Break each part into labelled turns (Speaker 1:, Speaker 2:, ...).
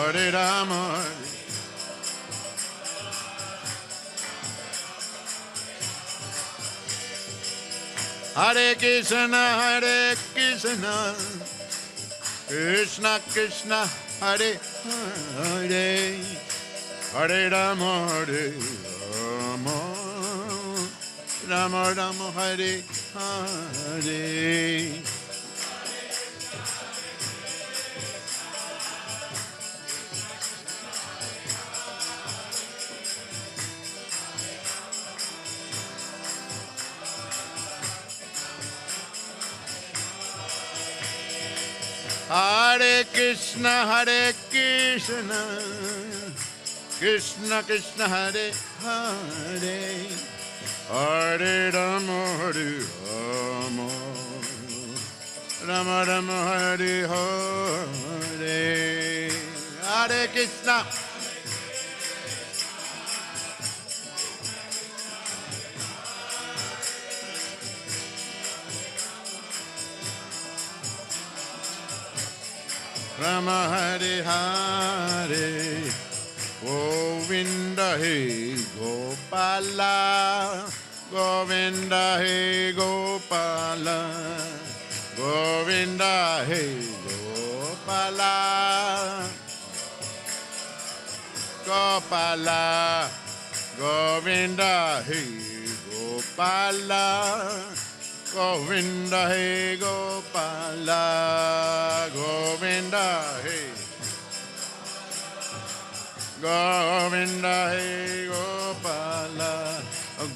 Speaker 1: Hare Rama, Hare Krishna, Krishna Krishna, Hare Hare, Hare Rama, Rama Rama, Hare Hare. Hare Krishna, Krishna Krishna, Hare Hare, Hare Rama, Rama Rama, Hare Hare, Hare Krishna. Rama Hare Hare, Govinda He Gopala, Govinda He Gopala, Govinda He Gopala, Gopala, Govinda He Gopala, Govinda He Gopala, Govinda He, Govinda He Gopala,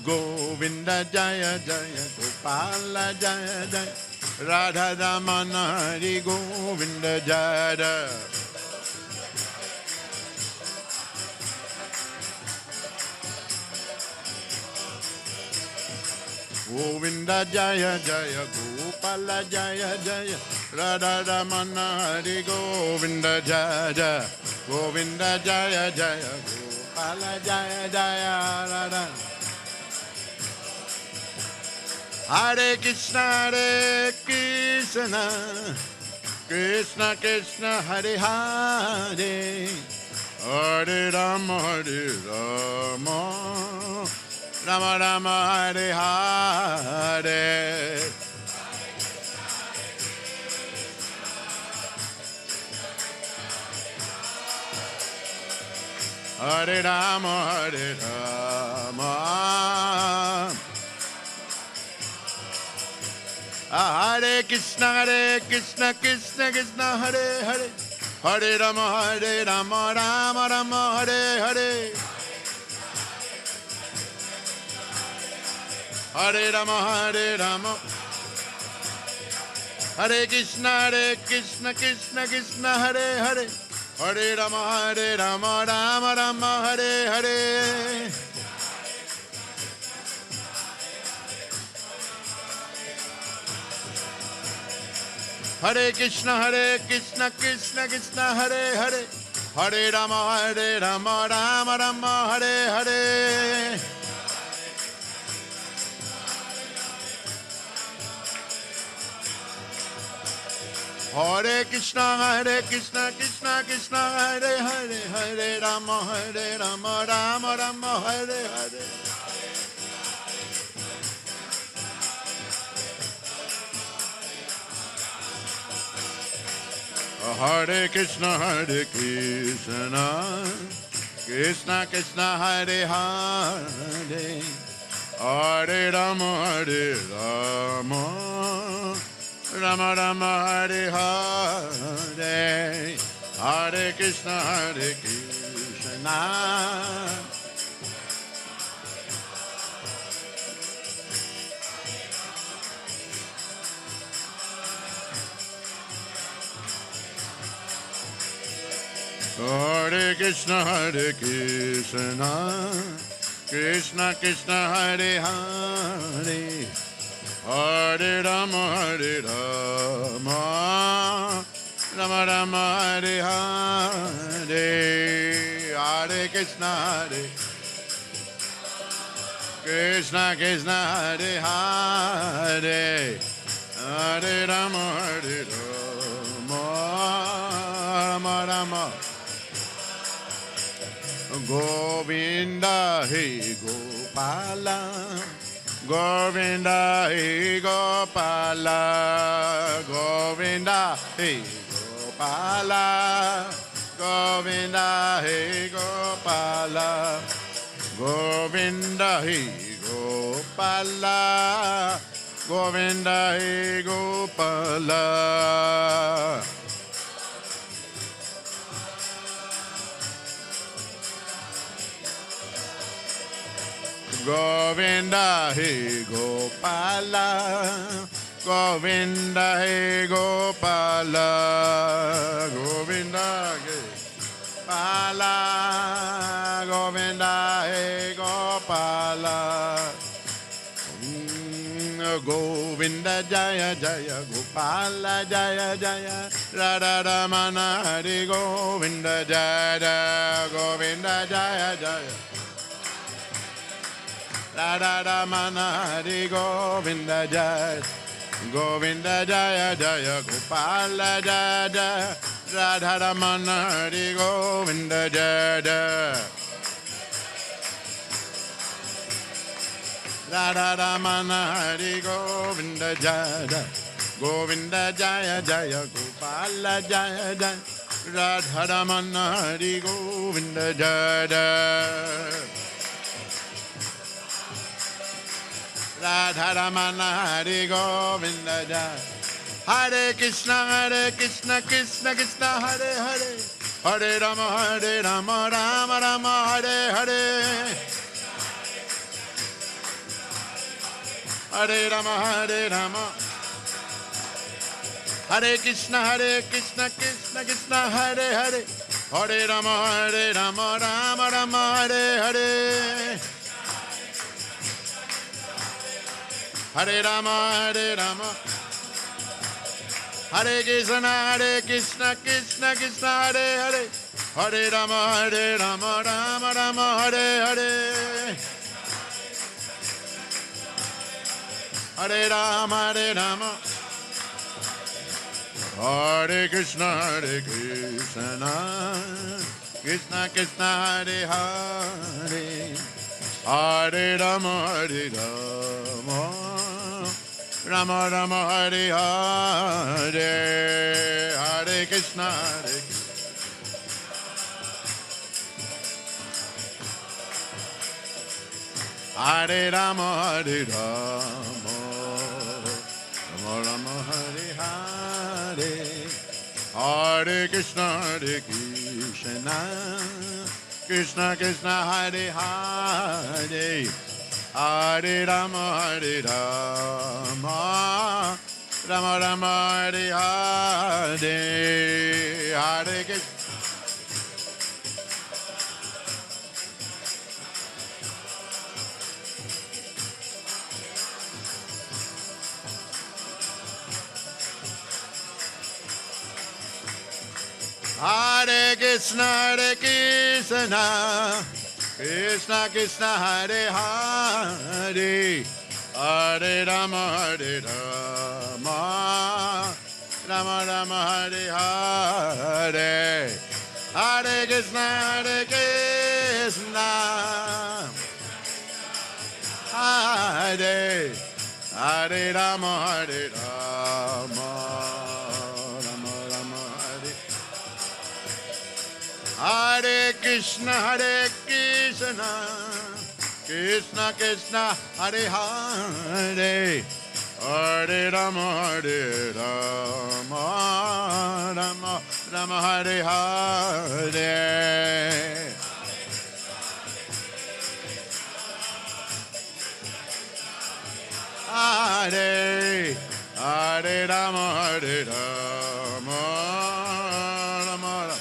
Speaker 1: Govinda Jaya Jaya, Gopala Jaya Jaya, Radha Damana Hari Govinda Jaya. Govinda Jaya Jaya, Gopala Jaya Jaya, Radha Ramana Hari Govinda Jaya, Govinda Jaya Jaya, Gopala Jaya Jaya, Radha. Hare Krishna, Krishna Krishna, Hare Hare, Hare Rama, Rama Rama, Hare Hare. Hare Rama, Hare Rama. Hare Krishna, Krishna Krishna, Hare Hare, Hare Rama, Rama Rama, Hare Hare. Hare Rama, Hare Krishna, Krishna Krishna, Hare Hare, Hare Rama, Rama Rama, Hare Hare. Hare Krishna, Krishna Krishna, Hare Hare, Hare Rama, Rama Rama, Hare Hare. Hare Krishna, Krishna Krishna, Hare Hare, Hare Rama, Rama Rama, Hare Hare. Hare Krishna, Krishna Krishna, Hare Hare, Hare Rama, Rama Rama, Hare Hare, Hare Krishna, Krishna. Hare Krishna, Krishna Krishna, Hare Hare, Hare Rama, Rama Rama, Hare Hare, Hare Krishna, Krishna Krishna, Hare Hare, Hare Rama, Rama Rama, Govinda He Gopala, Govinda He Gopala, Govinda He Gopala, Govinda He Gopala, Govinda He Gopala, Govinda He Gopala. Govinda He Gopala, Govinda He Gopala, Govinda He Gopala, Govinda He Gopala. Govinda Jaya Jaya Gopala Jaya Jaya Radha Ramana Hari Govinda Jaya Govinda Jaya Jaya Radha Ramana Hari Govinda Jaya Govinda Jaya Jaya Gopala Jaya Radha Ramana Hari Govinda Jaya Radha Ramana Hari Govinda Jaya Govinda Jaya Jaya Gopala Jaya Jaya Radha Ramana Hari Govinda Jaya Radha Ramana Hari Govinda Jaya Hare Krishna Krishna Krishna Hare Hare Hare Rama Rama Rama Hare Hare Hare Rama Hare Krishna Krishna Krishna Hare Hare Hare Rama Rama Rama Hare Hare Hare Rama Hare Krishna Krishna Krishna Hare Hare Hare Rama Rama Rama Hare Hare Hare Rama Hare Krishna Krishna Krishna Hare Hare Hare Rama Rama Rama Hare Hare Hare Krishna Hare Rama Rama Rama Hare Hare Hare Krishna Krishna Krishna Hare Hare Hare Rama Rama Rama Hare Hare Hare Krishna Hare Krishna Krishna Krishna Hare Hare Hare Rama Rama Rama Hare Hare Hare Krishna Hare Hare Rama Rama Rama Hare Hare Krishna Krishna Krishna Hare Hare Hare Rama Rama Rama Hare Hare Hare Hare Rama Rama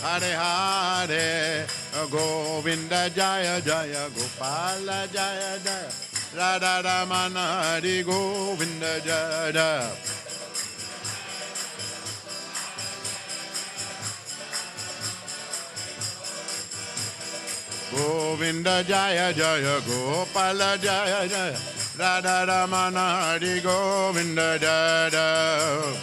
Speaker 1: Hare Hare Govinda Jaya Jaya Gopala Jaya Jaya Radha Ramana Hari Govinda Jaya Govinda Jaya Jaya Gopala Jaya Jaya Radha Ramana Hari Govinda Jaya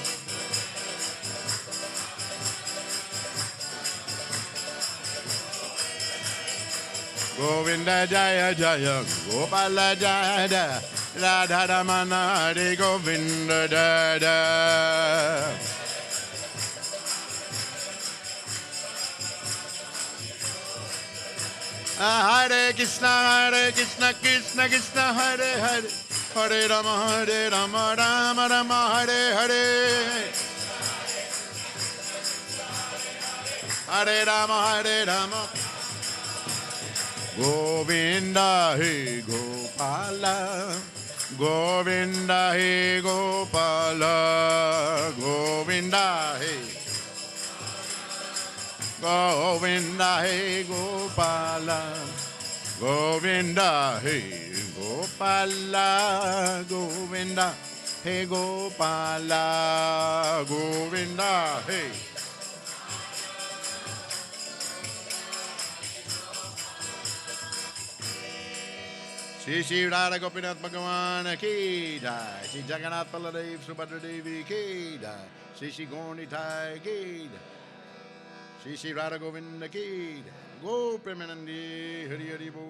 Speaker 1: Govinda Jaya Jaya Gopala Jaya Jaya Radha Ramana Hare Govinda Jaya. Hare Krishna, Krishna Krishna, Hare Hare, Hare Rama, Rama Rama, Hare Hare. Hare Rama, Govinda He Gopala, Govinda He Gopala, Govinda He. Govinda He Gopala, Govinda He Gopala, Govinda He Gopala, Govinda He. Shri Shri Radha Gopinath Bhagavan Ki Jai, Shri Jagannath Baladev Subhadra Devi Ki Jai, Shri Shri Gaurnitai Ki Jai. Shri Shri Radha Govinda Ki Go Premanandi Hari Hari Bo.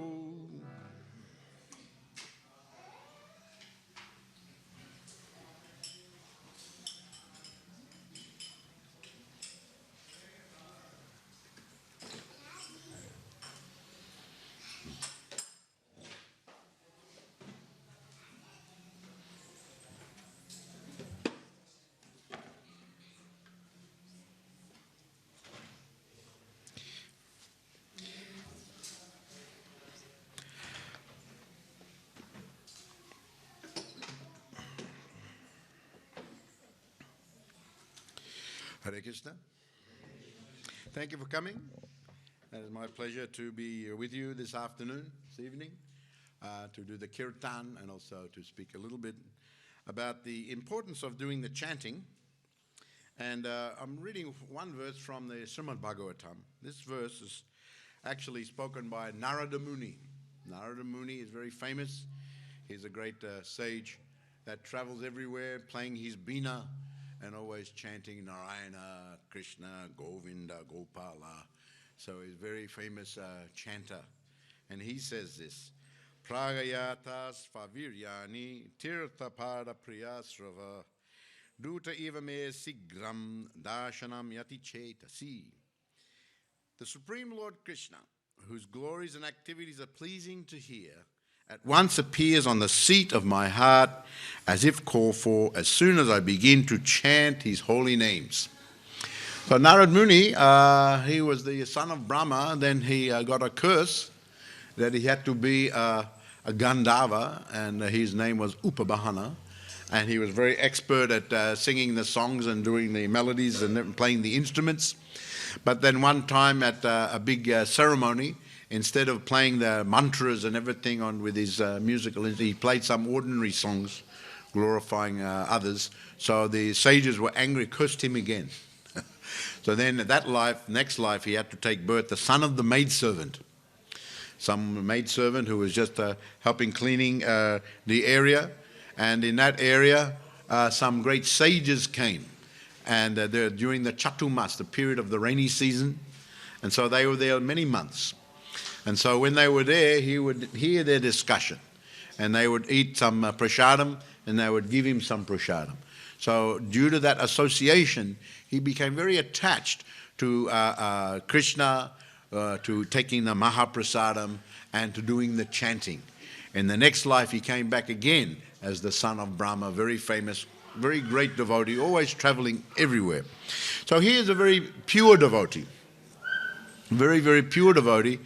Speaker 1: Hare Krishna. Thank you for coming. It is my pleasure to be with you this afternoon, this evening, to do the kirtan and also to speak a little bit about the importance of doing the chanting. And I'm reading one verse from the Srimad Bhagavatam. This verse is actually spoken by Narada Muni. Narada Muni is very famous. He's a great sage that travels everywhere playing his veena and always chanting Narayana, Krishna, Govinda, Gopala. So he's a very famous chanter. And he says this, Pragayatas Faviryani Tirthapada Priyasrava Duta Eva Me Sigram Darshanam Yati Chetasi. The Supreme Lord Krishna, whose glories and activities are pleasing to hear, at once appears on the seat of my heart as if called for as soon as I begin to chant his holy names. So Narad Muni, he was the son of Brahma, then he got a curse that he had to be a Gandharva, and his name was Upabahana, and he was very expert at singing the songs and doing the melodies and playing the instruments. But then one time at a big ceremony, instead of playing the mantras and everything on with his musical, he played some ordinary songs glorifying others. So the sages were angry, cursed him again. So then that life, next life, he had to take birth, the son of the maidservant. Some maidservant who was just helping cleaning the area. And in that area, some great sages came. And during the Chatumas, the period of the rainy season. And so they were there many months. And so when they were there, he would hear their discussion. And they would eat some prasadam, and they would give him some prasadam. So due to that association, he became very attached to Krishna, to taking the Mahaprasadam, and to doing the chanting. In the next life, he came back again as the son of Brahma, very famous, very great devotee, always traveling everywhere. So he is a very pure devotee, very, very pure devotee.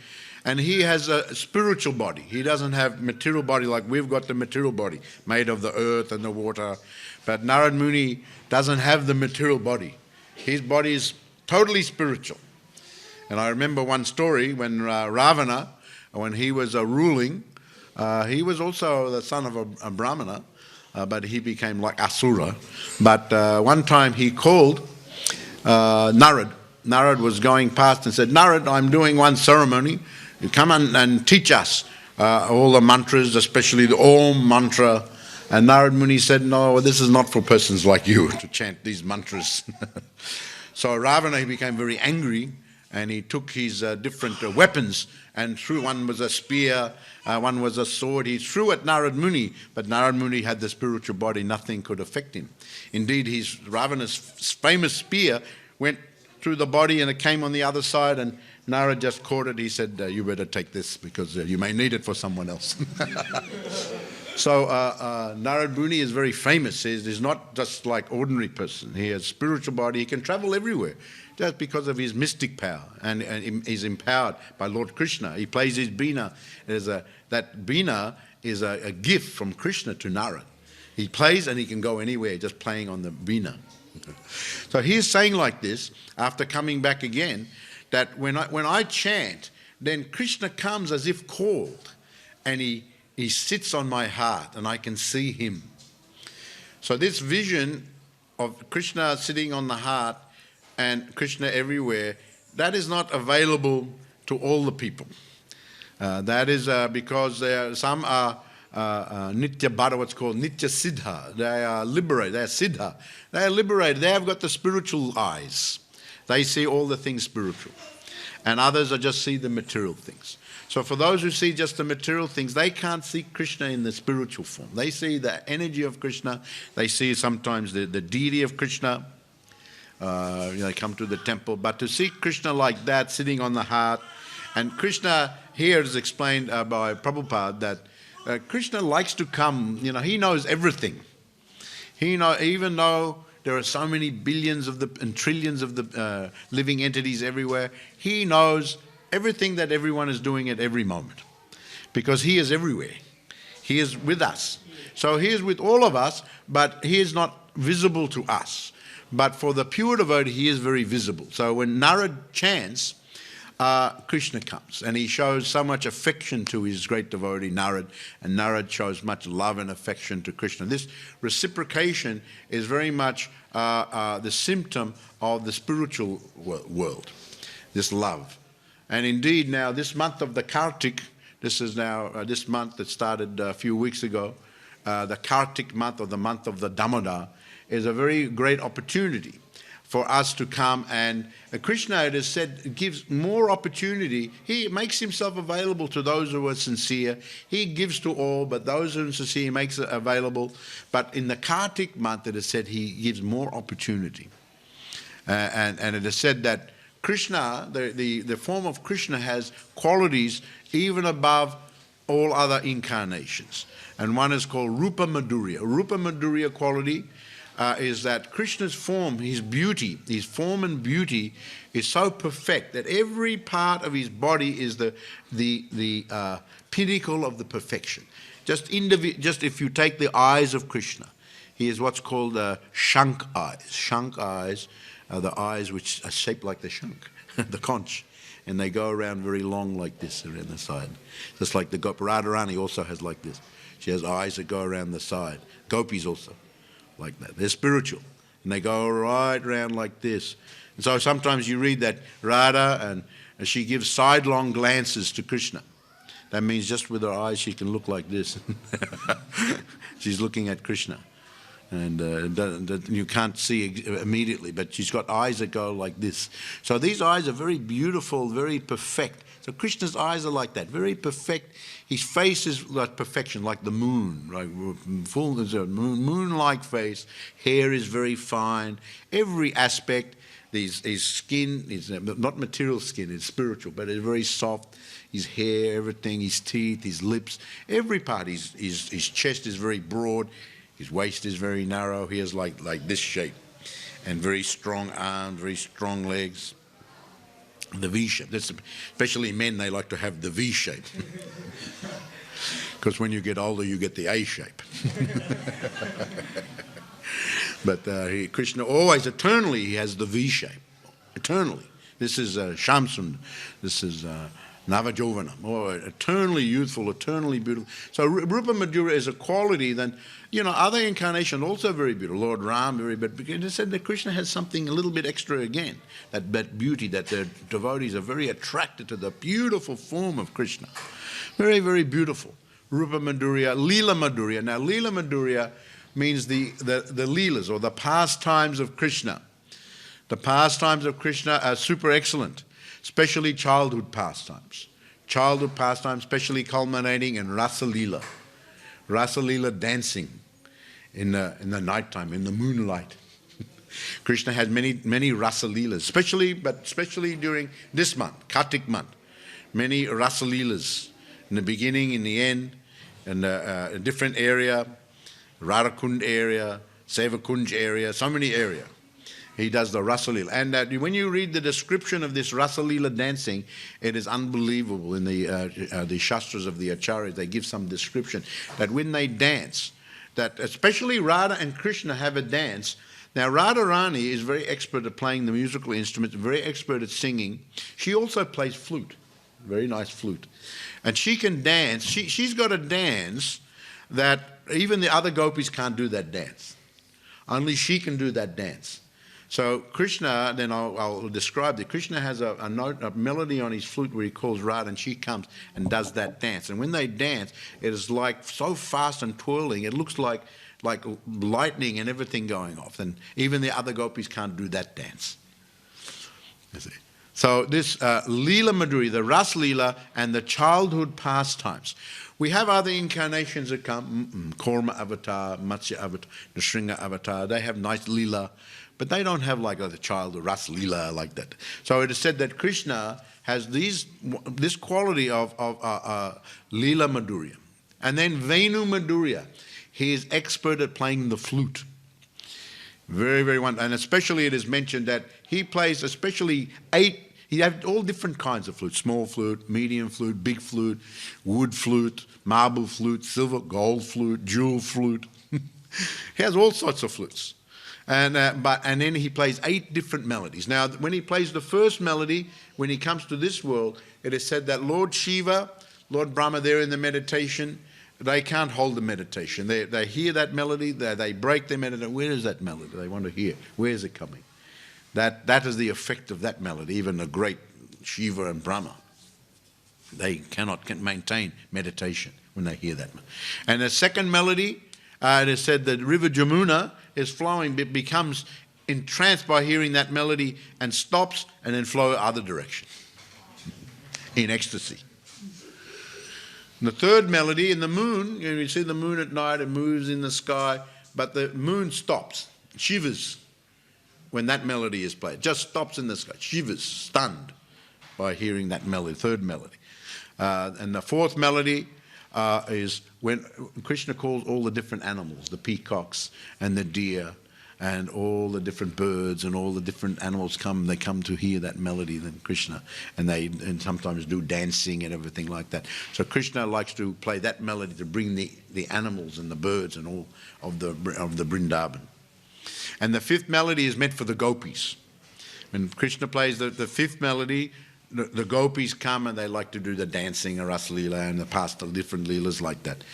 Speaker 1: And he has a spiritual body. He doesn't have material body like we've got the material body, made of the earth and the water. But Narad Muni doesn't have the material body. His body is totally spiritual. And I remember one story when Ravana, when he was ruling, he was also the son of a Brahmana, but he became like Asura. But one time he called Narad. Narad was going past and said, Narad, I'm doing one ceremony. You come and teach us all the mantras, especially the Om mantra. And Narad Muni said, no, this is not for persons like you to chant these mantras. So Ravana, he became very angry, and he took his different weapons and threw. One was a spear, one was a sword. He threw at Narad Muni, but Narad Muni had the spiritual body. Nothing could affect him. Indeed, his Ravana's famous spear went through the body and it came on the other side, and Narad just caught it. He said, you better take this because you may need it for someone else. So Narad Muni is very famous. He's not just like ordinary person. He has spiritual body. He can travel everywhere just because of his mystic power, and he's empowered by Lord Krishna. He plays his Veena. That Veena is a gift from Krishna to Narad. He plays and he can go anywhere just playing on the Veena. So he's saying like this, after coming back again, that when I chant, then Krishna comes as if called, and he sits on my heart and I can see him. So this vision of Krishna sitting on the heart and Krishna everywhere, that is not available to all the people. That is because some are Nitya Bhara, what's called Nitya Siddha. They are liberated, they are Siddha. They are liberated, they have got the spiritual eyes. They see all the things spiritual. And others are just see the material things. So for those who see just the material things, they can't see Krishna in the spiritual form. They see the energy of Krishna. They see sometimes the deity of Krishna. They come to the temple. But to see Krishna like that, sitting on the heart, and Krishna here is explained by Prabhupada that Krishna likes to come, he knows everything. Even though there are so many billions and trillions of the living entities everywhere, he knows everything that everyone is doing at every moment, because he is everywhere. He is with us. So he is with all of us, but he is not visible to us. But for the pure devotee, he is very visible. So when Narad chants, Krishna comes, and he shows so much affection to his great devotee Narad, and Narad shows much love and affection to Krishna. This reciprocation is very much the symptom of the spiritual world, this love. And indeed now this month of the Kartik, this is now this month that started a few weeks ago, the Kartik month, or the month of the Damodar, is a very great opportunity for us to come, and Krishna, it is said, gives more opportunity. He makes himself available to those who are sincere. He gives to all, but those who are sincere, he makes it available. But in the Kartik month, it is said he gives more opportunity. And it is said that Krishna, the form of Krishna has qualities even above all other incarnations. And one is called Rupa Madhurya. Rupa Madhurya quality is that Krishna's form, his beauty, his form and beauty is so perfect that every part of his body is the pinnacle of the perfection. Just if you take the eyes of Krishna, he is what's called shank eyes. Shank eyes are the eyes which are shaped like the shank, the conch, and they go around very long like this around the side. Just like the Radharani also has like this. She has eyes that go around the side. Gopis also like that. They're spiritual, and they go right around like this. And so sometimes you read that Radha, and she gives sidelong glances to Krishna. That means just with her eyes she can look like this. She's looking at Krishna. And you can't see immediately, but she's got eyes that go like this. So these eyes are very beautiful, very perfect. So Krishna's eyes are like that, very perfect. His face is like perfection, like the moon, like full moon-like face. Hair is very fine. Every aspect, his skin is not material skin, it's spiritual, but it's very soft. His hair, everything, his teeth, his lips, every part. His chest is very broad. His waist is very narrow. He has like this shape, and very strong arms, very strong legs. The V shape. Especially men, they like to have the V shape. Because when you get older, you get the A shape. But Krishna always, eternally, he has the V shape. Eternally. This is Shamsund. This is Navajovanam. Oh, eternally youthful, eternally beautiful. So Rupa Madhurya is a quality that, other incarnations also very beautiful. Lord Ram, very beautiful. It said that Krishna has something a little bit extra again. That beauty, that the devotees are very attracted to the beautiful form of Krishna. Very, very beautiful. Rupa Madhurya, Leela Madhurya. Now, Leela Madhurya means the Leelas, or the pastimes of Krishna. The pastimes of Krishna are super excellent. especially childhood pastimes. Childhood pastimes, especially culminating in Rasa Leela. Rasa Leela dancing in the nighttime, in the moonlight. Krishna has many Rasa Leelas, especially during this month, Kartik month. Many Rasa Leelas in the beginning, in the end, in a different area, Radhakund area, Sevakunj area, so many areas. He does the Rasa Leela. And when you read the description of this Rasa Leela dancing, it is unbelievable. In the Shastras of the Acharyas, they give some description that when they dance, that especially Radha and Krishna have a dance. Now, Radharani is very expert at playing the musical instruments, very expert at singing. She also plays flute, very nice flute. And she can dance. She's got a dance that even the other gopis can't do that dance. Only she can do that dance. So Krishna, then I'll describe it. Krishna has a melody on his flute where he calls Radha, and she comes and does that dance. And when they dance, it is like so fast and twirling, it looks like lightning and everything going off. And even the other gopis can't do that dance. You see. So this Leela Madhuri, the Ras Leela and the childhood pastimes. We have other incarnations that come, Korma avatar, Matsya avatar, Nrsimha avatar. They have nice Leela, but they don't have like the childhood Ras Leela like that. So it is said that Krishna has this quality of Leela Madhurya. And then Venu Madhurya. He is expert at playing the flute. Very, very wonderful. And especially it is mentioned that he plays especially he has all different kinds of flutes. Small flute, medium flute, big flute, wood flute, marble flute, silver, gold flute, jewel flute. He has all sorts of flutes. And then he plays 8 different melodies. Now, when he plays the first melody, when he comes to this world, it is said that Lord Shiva, Lord Brahma, they're in the meditation. They can't hold the meditation. They hear that melody, they break their meditation. Where is that melody? They want to hear. Where is it coming? That is the effect of that melody. Even the great Shiva and Brahma, they cannot maintain meditation when they hear that. And the second melody, it is said that river Jamuna is flowing, it becomes entranced by hearing that melody and stops and then flow other direction in ecstasy. And the third melody in the moon, you see the moon at night, it moves in the sky, but the moon stops, shivers when that melody is played. It just stops in the sky, shivers, stunned by hearing that melody, third melody. And the fourth melody is when Krishna calls all the different animals, the peacocks and the deer and all the different birds and all the different animals come, they come to hear that melody, then Krishna, and they sometimes do dancing and everything like that. So Krishna likes to play that melody to bring the animals and the birds and all of the Vrindavan. And the fifth melody is meant for the gopis. When Krishna plays the fifth melody, the gopis come and they like to do the dancing, Ras Leela, and the different Leelas like that.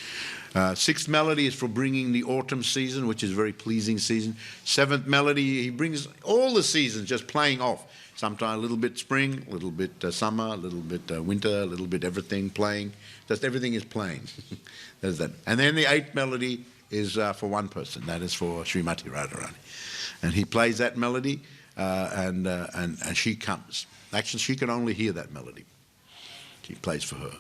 Speaker 1: Sixth melody is for bringing the autumn season, which is a very pleasing season. Seventh melody, he brings all the seasons just playing off. Sometimes a little bit spring, a little bit summer, a little bit winter, a little bit everything playing. Just everything is playing. There's that. And then the eighth melody is for one person. That is for Srimati Radharani. And he plays that melody and she comes. Actually, she can only hear that melody. He plays for her.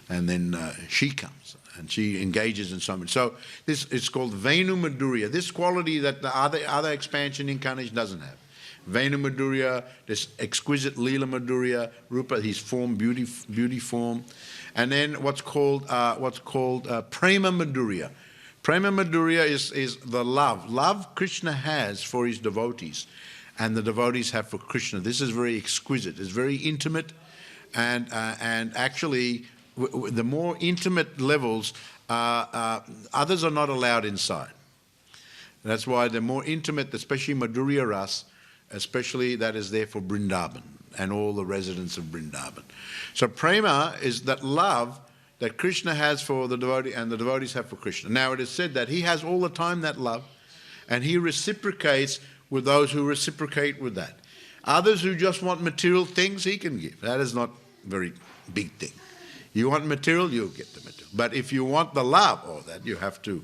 Speaker 1: And then she comes. And she engages in something. So this is called Venu Madhurya. This quality that the other expansion incarnation doesn't have. Venu Madhurya, this exquisite Leela Madhurya, Rupa, his form, beauty form, and then what's called Prema Madhurya. Prema Madhurya is the love Krishna has for his devotees, and the devotees have for Krishna. This is very exquisite. It's very intimate, and actually, the more intimate levels, others are not allowed inside. That's why the more intimate, especially Madhurya Ras, especially that is there for Vrindavan and all the residents of Vrindavan. So prema is that love that Krishna has for the devotee and the devotees have for Krishna. Now it is said that he has all the time that love and he reciprocates with those who reciprocate with that. Others who just want material things, he can give. That is not a very big thing. You want material, you'll get the material. But if you want the love or that, you have to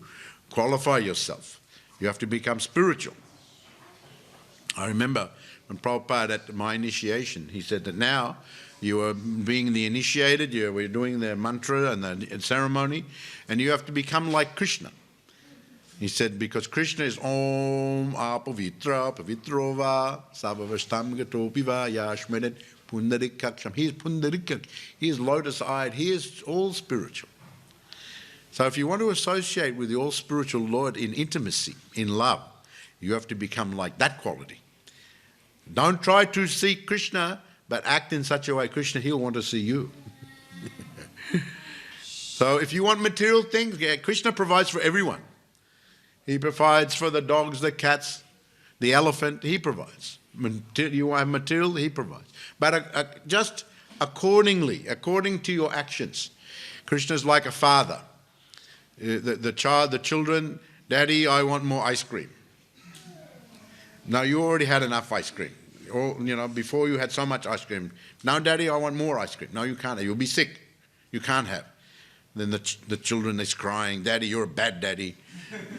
Speaker 1: qualify yourself. You have to become spiritual. I remember when Prabhupada at my initiation, he said that now you are being the initiated, we're doing the mantra and the ceremony, and you have to become like Krishna. He said, because Krishna is Om Apavitra Pavitrova Savavashtam Gatopiva Yashmedet Pundarikaksham. He is Pundarikak. He is lotus-eyed. He is all spiritual. So if you want to associate with the all-spiritual Lord in intimacy, in love, you have to become like that quality. Don't try to seek Krishna, but act in such a way, Krishna, he'll want to see you. So if you want material things, Krishna provides for everyone. He provides for the dogs, the cats, the elephant, he provides. You want material, he provides. But just according to your actions. Krishna is like a father. The children, Daddy, I want more ice cream. Now you already had enough ice cream. Or, before you had so much ice cream. Now, Daddy, I want more ice cream. No, you can't. You'll be sick. You can't have. Then the children is crying, Daddy, you're a bad daddy.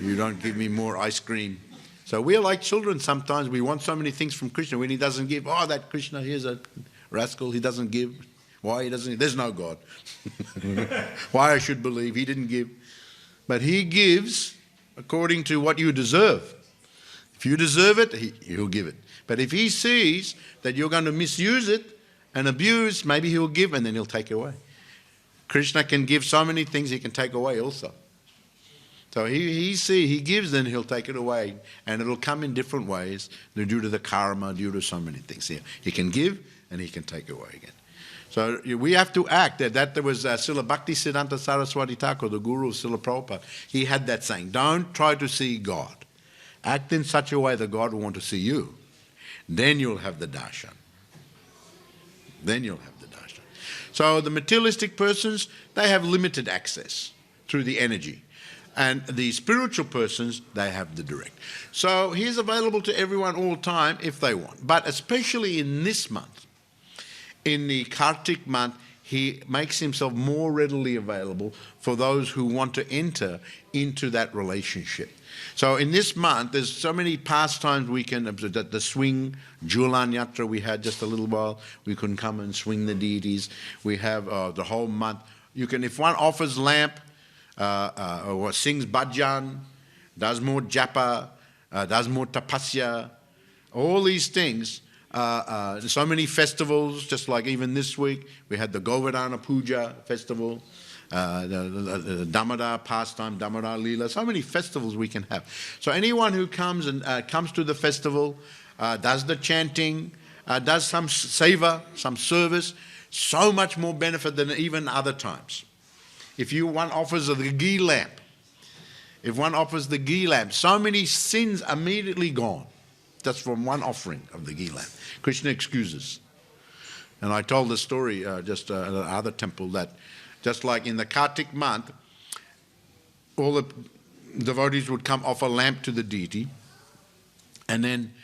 Speaker 1: You don't give me more ice cream. So we're like children sometimes. We want so many things from Krishna. When he doesn't give, oh, that Krishna, here's a rascal. He doesn't give. Why he doesn't? There's no God. Why I should believe he didn't give. But he gives according to what you deserve. If you deserve it, he'll give it. But if he sees that you're going to misuse it and abuse, maybe he'll give and then he'll take away. Krishna can give so many things, he can take away also. So he gives, then he'll take it away. And it'll come in different ways due to the karma, due to so many things. He can give and he can take away again. So we have to act. That there was Srila Bhaktisiddhanta Saraswati Thakur, the guru of Srila Prabhupada. He had that saying, don't try to see God. Act in such a way that God will want to see you. Then you'll have the darshan. Then you'll have the darshan. So the materialistic persons, they have limited access through the energy. And the spiritual persons, they have the direct. So he's available to everyone all the time if they want. But especially in this month, in the Kartik month, he makes himself more readily available for those who want to enter into that relationship. So in this month, there's so many pastimes we can observe. That the swing, Julan Yatra we had just a little while. We can come and swing the deities. We have the whole month. You can, if one offers lamp, or sings bhajan, does more japa, does more tapasya, all these things. So many festivals, just like even this week, we had the Govardhana Puja festival. The Damodar pastime, Damodar Leela, so many festivals we can have. So anyone who comes and comes to the festival, does the chanting, does some seva, some service, so much more benefit than even other times. If one offers the ghee lamp, so many sins immediately gone, just from one offering of the ghee lamp. Krishna excuses. And I told the story just at another temple that just like in the Kartik month, all the devotees would come offer lamp to the deity. And then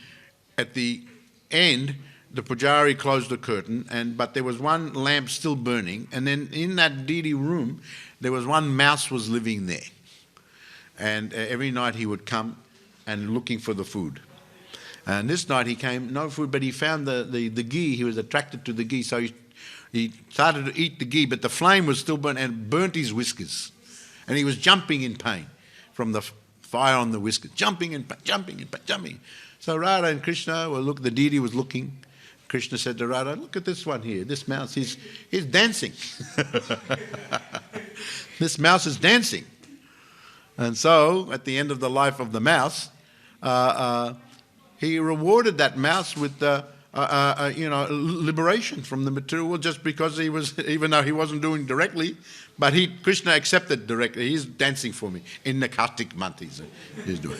Speaker 1: at the end, the pujari closed the curtain, but there was one lamp still burning. And then in that deity room, there was one mouse was living there. And every night he would come and looking for the food. And this night he came, no food, but he found the ghee. He was attracted to the ghee, so he started to eat the ghee, but the flame was still burnt and burnt his whiskers. And he was jumping in pain from the fire on the whiskers, jumping in pain, jumping. So Radha and Krishna, the deity was looking. Krishna said to Radha, look at this one here, this mouse, he's dancing. This mouse is dancing. And so, at the end of the life of the mouse, he rewarded that mouse with liberation from the material world, just because he was, even though he wasn't doing directly, but Krishna accepted directly. He's dancing for me in the Kartik month. He's doing.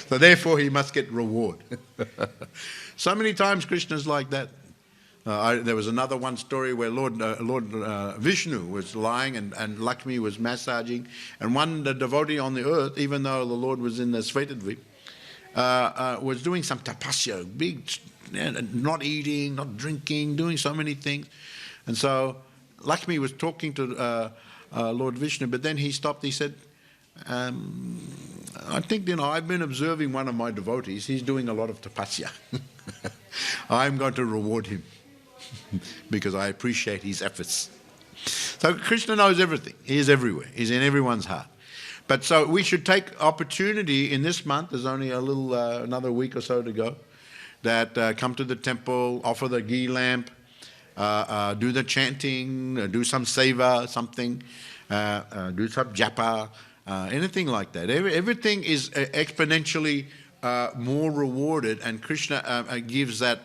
Speaker 1: So therefore, he must get reward. So many times Krishna's like that. There was another one story where Lord Vishnu was lying and Lakshmi was massaging, and one devotee on the earth, even though the Lord was in the Svetadvip, was doing some tapasya, big, not eating, not drinking, doing so many things. And so Lakshmi was talking to Lord Vishnu, but then he stopped. He said, I think, I've been observing one of my devotees. He's doing a lot of tapasya. I'm going to reward him because I appreciate his efforts. So Krishna knows everything. He is everywhere. He's in everyone's heart. But so we should take opportunity in this month. There's only another week or so to go. That come to the temple, offer the ghee lamp, do the chanting, do some seva, something, do some japa, anything like that. Everything is exponentially more rewarded, and Krishna gives that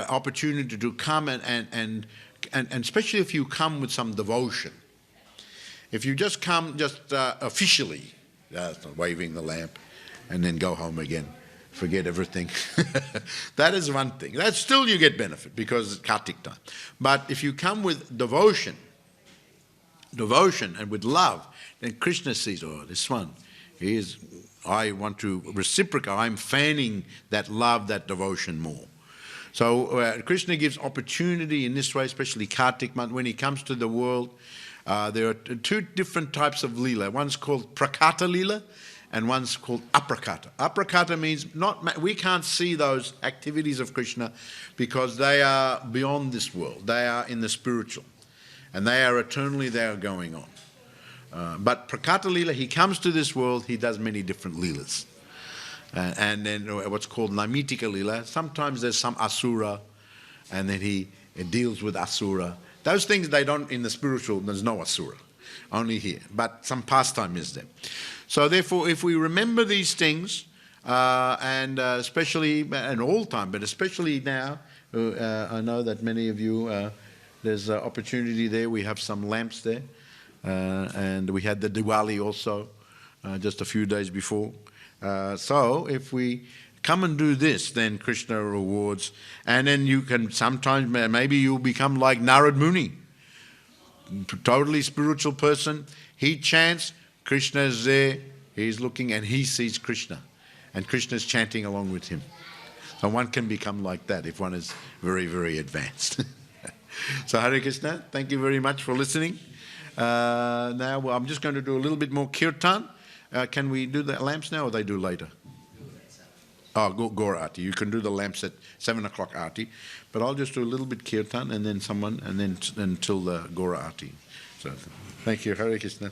Speaker 1: opportunity to come and especially if you come with some devotion. If you just come officially, waving the lamp, and then go home again, forget everything. That is one thing. That still you get benefit because it's Kartik time. But if you come with devotion and with love, then Krishna sees, oh, this one, I want to reciprocate. I'm fanning that love, that devotion more. So Krishna gives opportunity in this way, especially Kartik month. When he comes to the world, there are two different types of lila. One's called prakata lila, and one's called aprakata. Aprakata means we can't see those activities of Krishna because they are beyond this world. They are in the spiritual, and they are eternally there going on. But prakata lila, he comes to this world, he does many different lilas. And then what's called namitika lila, sometimes there's some asura, and then he deals with asura. Those things they don't, in the spiritual, there's no asura, only here. But some pastime is there. So therefore, if we remember these things, and especially, and all time, but especially now, I know that many of you, there's an opportunity there. We have some lamps there. And we had the Diwali also, just a few days before. So if we come and do this, then Krishna rewards. And then you can sometimes, maybe you'll become like Narad Muni, totally spiritual person. He chants, Krishna is there, he's looking, and he sees Krishna. And Krishna is chanting along with him. So one can become like that if one is very, very advanced. So Hare Krishna, thank you very much for listening. Now I'm just going to do a little bit more kirtan. Can we do the lamps now, or they do later? Oh, Gora Arti. You can do the lamps at 7 o'clock Arti. But I'll just do a little bit kirtan and then until the Gora Arti. So thank you. Hare Krishna.